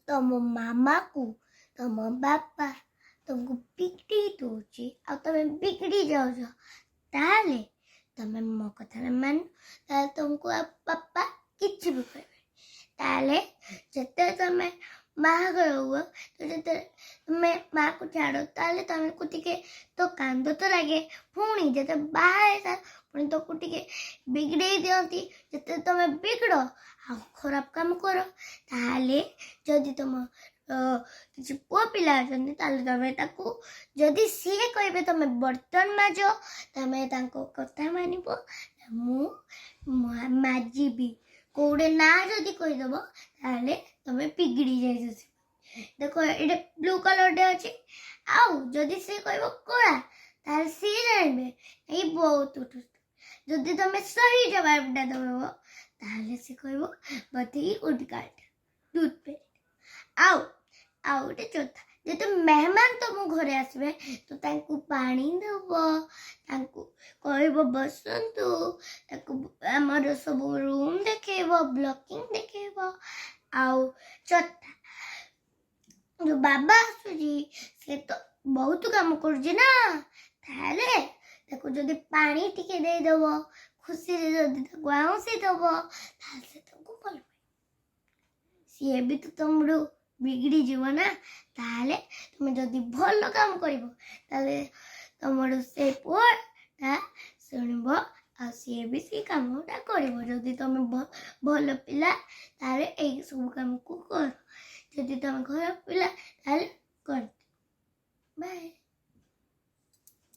तुम मामा को तुम बापा तुमको बिगड़ी दूची आ तुम बिगड़ी जाओ ताले तुम मो कथा मान ताले तुमको पापा किछि भी कहबे ताले जते तुम बाहागर हुआ तो जते तुम माँ को छाड़ ताले तुमको टिके तो कांद तो लगे पुणी जते बाहर पुणी तो टिके बिगड़े दियंती जते तुम बिगड़ आ खराब काम कर ताले जदि तुम किसी पुआ पिला तुम जदि सी कहे तुम बर्तन माज तुम कथा मान माजिबी कौड़े ना जदि कहीदेव ताले तुम बिगड़ी जाए देख ये ब्लू कलर डे अच्छे आउ जदि सी कह कला ताले सी जानवे ये बहुत जदि तुम सही जवाबटा दब ताले सी कह बती उठ काट दूध पे आउ आउ गोटे चौथा जेते मेहमान तुम घरे आसबे तो तांकु पानी दब तांकु कहब बसंतु ताकु हमर सब रूम देखेब ब्लॉकिंग देखेब आउ चौथा जो बाबा आसुजी से तो बहुत काम करजी ना ताले ताकु जदि पानी टिके दे दब खुशी रे जदि ताकु आउसी दब ताले से तुमको भल सी भी तो तुमरो बिगड़ी जीव ना ताले तुम जदि भल काम करिवो ताले तुमरो से पुआ शुणब आ सी भी से कामटा करिवो जदि तुम भल पिला ताले एई सब काम को कर जदि तुम खराब पिला ताले कर बाय।